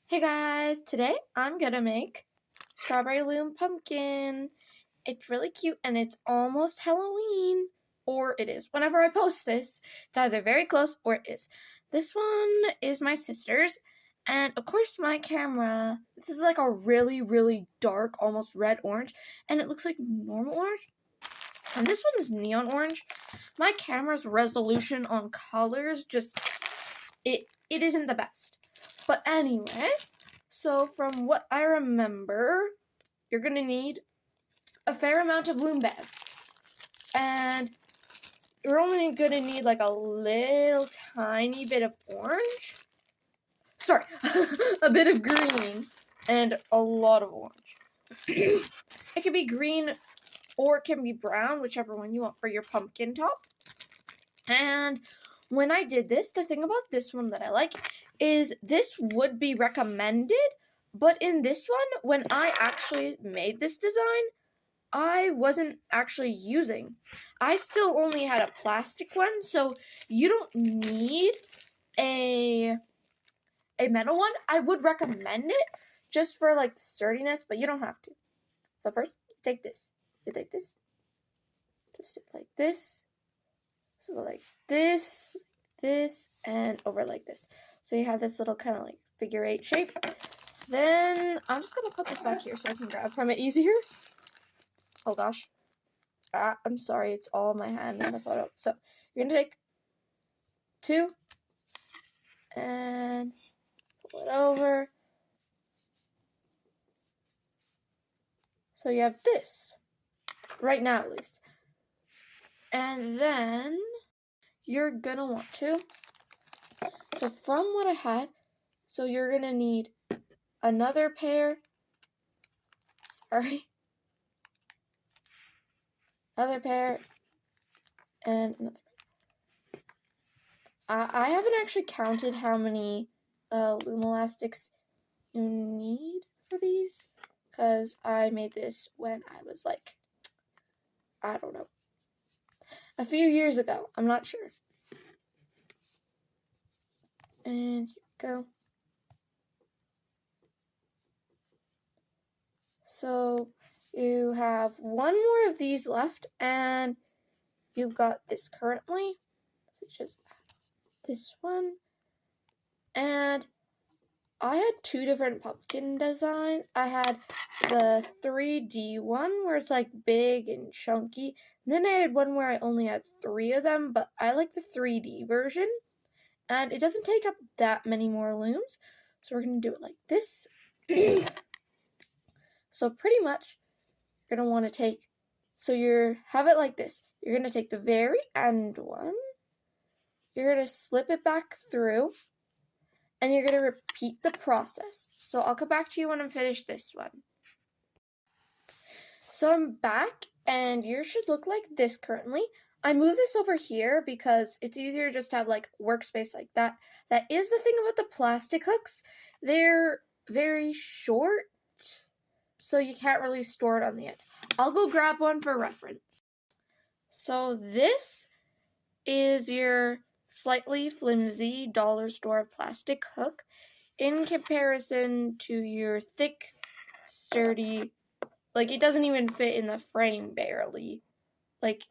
Hey guys, today I'm gonna make strawberry loom pumpkin. It's really cute and it's almost Halloween, or it is. Whenever I post this, it's either very close or it is. This one is my sister's, and of course my camera, this is like a really dark, almost red orange, and it looks like normal orange. And this one's neon orange. My camera's resolution on colors it isn't the best. But anyways, so from what I remember, you're going to need a fair amount of loom bags. And you're only going to need like a little tiny bit of orange. Sorry, a bit of green and a lot of orange. It can be green or it can be brown, whichever one you want for your pumpkin top. And when I did this, the thing about this one that I like is this would be recommended, but in this one, when I actually made this design, I wasn't actually using. I still only had a plastic one, so you don't need a metal one. I would recommend it just for like sturdiness, but you don't have to. So first, you take this. You take this. Twist it like this. So like this, and over like this. So you have this little kind of like figure 8 shape. Then I'm just going to put this back here so I can grab from it easier. Oh gosh. I'm sorry, it's all my hand in the photo. So you're going to take 2 and pull it over. So you have this, right now at least. And then you're going to want to, so from what I had, so you're going to need another pair, another pair, and another pair. I haven't actually counted how many loom elastics you need for these, because I made this when I was like, I don't know, a few years ago. I'm not sure. And here we go. So you have one more of these left, and you've got this currently. So just add this one. And I had 2 different pumpkin designs. I had the 3D one where it's like big and chunky. And then I had one where I only had 3 of them, but I like the 3D version. And it doesn't take up that many more looms. So we're going to do it like this. So pretty much, you're going to want to take, so have it like this. You're going to take the very end one. You're going to slip it back through. And you're going to repeat the process. So I'll come back to you when I'm finished this one. So I'm back, and yours should look like this currently. I moved this over here because it's easier just to have like workspace like that. That is the thing about the plastic hooks. They're very short, so you can't really store it on the end. I'll go grab one for reference. So this is your slightly flimsy dollar store plastic hook in comparison to your thick, sturdy, like it doesn't even fit in the frame barely. Like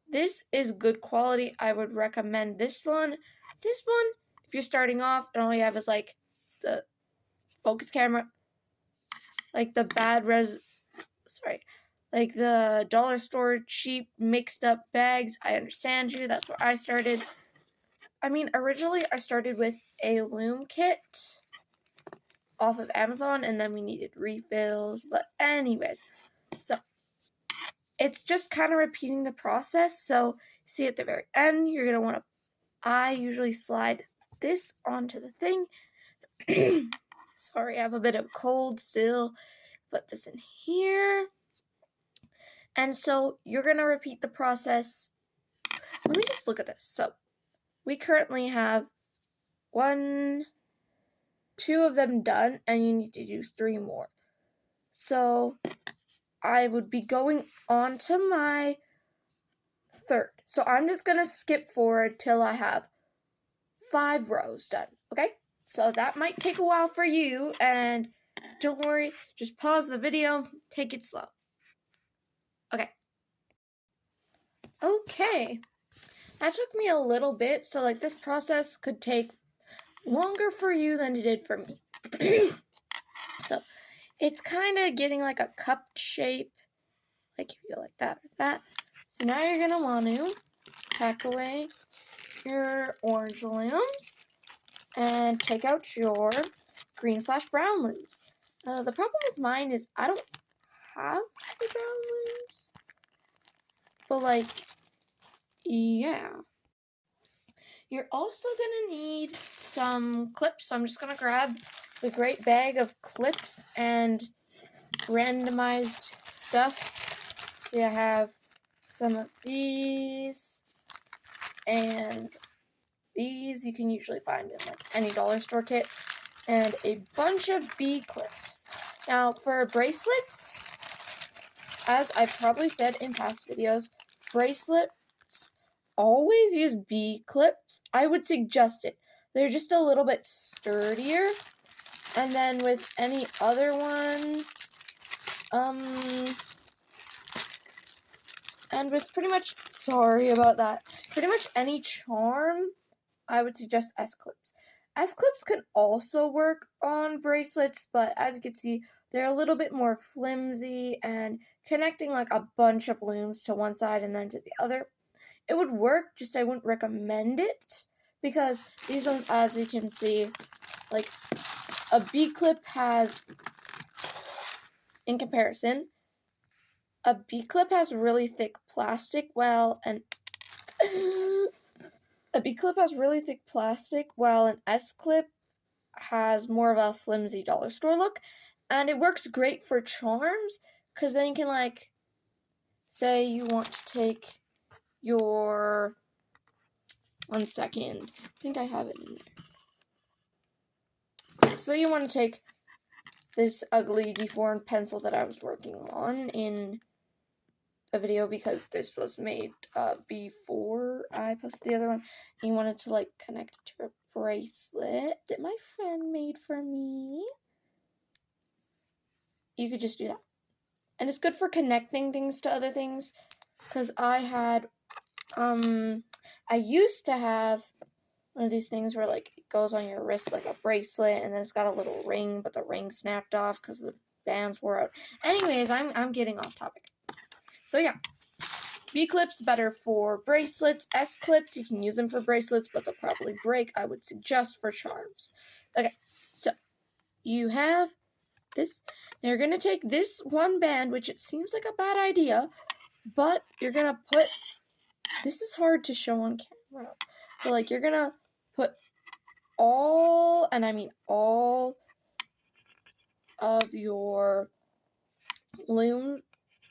this is good quality. I would recommend this one. This one, if you're starting off and all you have is like the focus camera, like the like the dollar store cheap mixed up bags, I understand you. That's where I started. I mean, originally I started with a loom kit off of Amazon, and then we needed refills. But anyways, so it's just kind of repeating the process. So see at the very end, you're going to want to, I usually slide this onto the thing. Sorry, I have a bit of cold still. Put this in here. And so you're going to repeat the process. Let me just look at this. So we currently have 2 of them done, and you need to do 3 more. So I would be going on to my 3rd. So I'm just going to skip forward till I have 5 rows done, okay? So that might take a while for you, and don't worry, just pause the video, take it slow. Okay, that took me a little bit, so like this process could take longer for you than it did for me. So it's kind of getting like a cupped shape, like if you go like that or that. So now you're gonna want to pack away your orange looms and take out your green/brown looms. The problem with mine is I don't have the brown looms, but like, yeah. You're also gonna need some clips, so I'm just gonna grab the great bag of clips and randomized stuff. See, I have some of these and these you can usually find in like any dollar store kit, and a bunch of bead clips. Now for bracelets, as I've probably said in past videos, bracelets always use bead clips. I would suggest it. They're just a little bit sturdier. And then with any other one, and with pretty much, sorry about that, pretty much any charm, I would suggest S-clips. S-clips can also work on bracelets, but as you can see, they're a little bit more flimsy, and connecting like a bunch of looms to one side and then to the other, it would work, just I wouldn't recommend it, because these ones, as you can see, like a bead clip has, in comparison, a bead clip has really thick plastic, while an S-clip has more of a flimsy dollar store look, and it works great for charms, because then you can, like, say you want to take your, one second, I think I have it in there. So you want to take this ugly deformed pencil that I was working on in a video, because this was made before I posted the other one, and you wanted to like connect it to a bracelet that my friend made for me. You could just do that, and it's good for connecting things to other things, because I used to have one of these things where like it goes on your wrist like a bracelet, and then it's got a little ring, but the ring snapped off because the bands wore out. Anyways, I'm getting off topic. So yeah, B-clips better for bracelets. S-clips, you can use them for bracelets, but they'll probably break. I would suggest for charms. Okay, so you have this. Now you're gonna take this one band, which it seems like a bad idea, but you're gonna put, this is hard to show on camera, but like you're gonna put all, and I mean all, of your loom,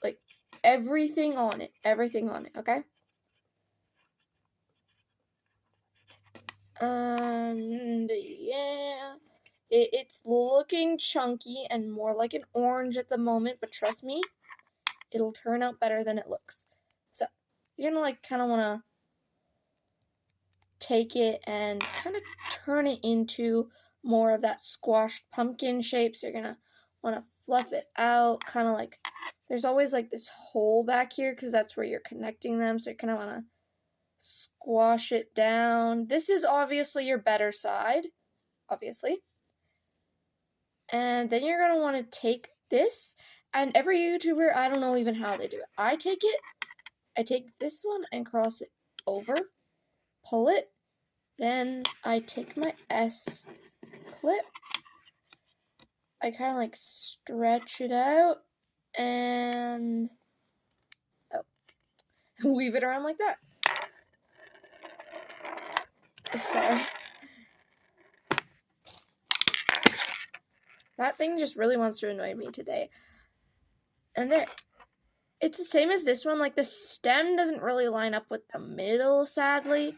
like everything on it, okay? And yeah, it's looking chunky and more like an orange at the moment, but trust me, it'll turn out better than it looks. So you're gonna like kind of want to take it and kind of turn it into more of that squashed pumpkin shape. So you're gonna want to fluff it out, kind of like, there's always like this hole back here because that's where you're connecting them, so you kind of want to squash it down. This is obviously your better side, obviously. And then you're gonna want to take this, and every YouTuber, I don't know even how they do it. I take this one and cross it over, pull it, then I take my S clip, I kind of like stretch it out, and weave it around like that. Sorry. That thing just really wants to annoy me today. And there. It's the same as this one. Like, the stem doesn't really line up with the middle, sadly.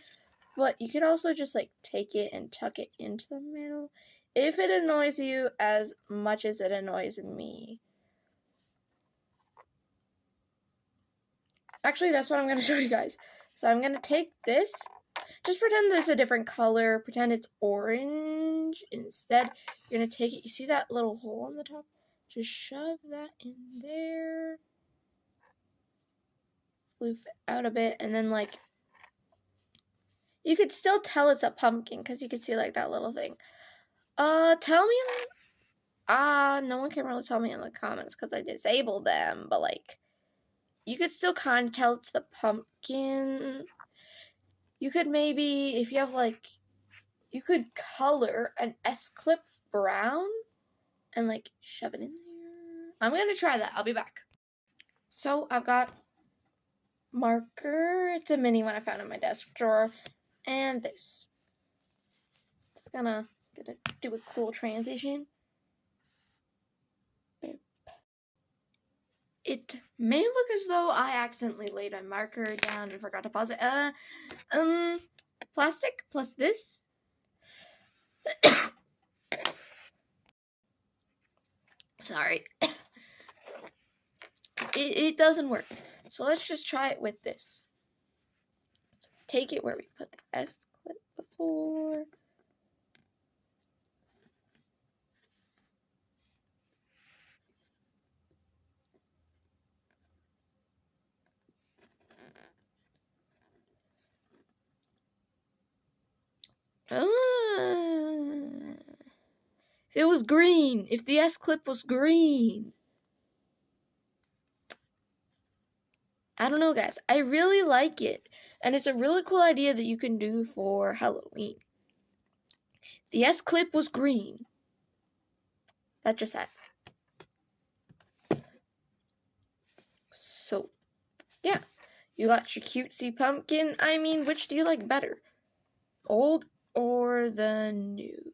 But you could also just, like, take it and tuck it into the middle, if it annoys you as much as it annoys me. Actually, that's what I'm going to show you guys. So I'm going to take this, Just pretend this is a different color. Pretend it's orange. Instead, you're going to take it. You see that little hole on the top? Just shove that in there. Floof it out a bit. And then, like, you could still tell it's a pumpkin because you could see, like, that little thing. Tell me no one can really tell me in the comments because I disabled them. But, like, you could still kind of tell it's the pumpkin. You could maybe, if you have, like, you could color an S-clip brown and, like, shove it in there. I'm going to try that. I'll be back. So, I've got marker. It's a mini one I found in my desk drawer. And this. It's gonna do a cool transition. It may look as though I accidentally laid my marker down and forgot to pause it. Plastic plus this. Sorry. It doesn't work. So let's just try it with this. Take it where we put the S-clip before. If it was green, if the S-clip was green. I don't know, guys. I really like it. And it's a really cool idea that you can do for Halloween. The S-clip was green. That just happened. So, yeah. You got your cutesy pumpkin. I mean, which do you like better? Old or the new?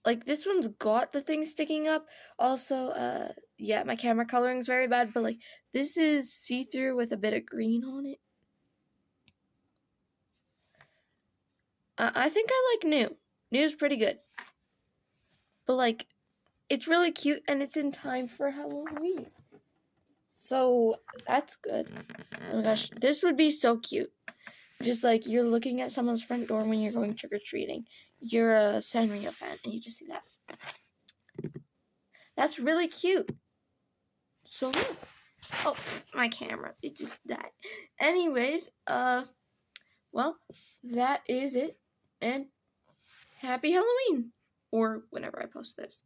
Like, this one's got the thing sticking up. Also, yeah, my camera coloring is very bad, but, like, this is see-through with a bit of green on it. I think I like new. New's pretty good. But, like, it's really cute, and it's in time for Halloween. So, that's good. Oh my gosh, this would be so cute. Just like you're looking at someone's front door when you're going trick-or-treating. You're a Sanrio fan, and you just see that. That's really cute. So, oh, my camera, it just died. Anyways, well, that is it. And happy Halloween. Or whenever I post this.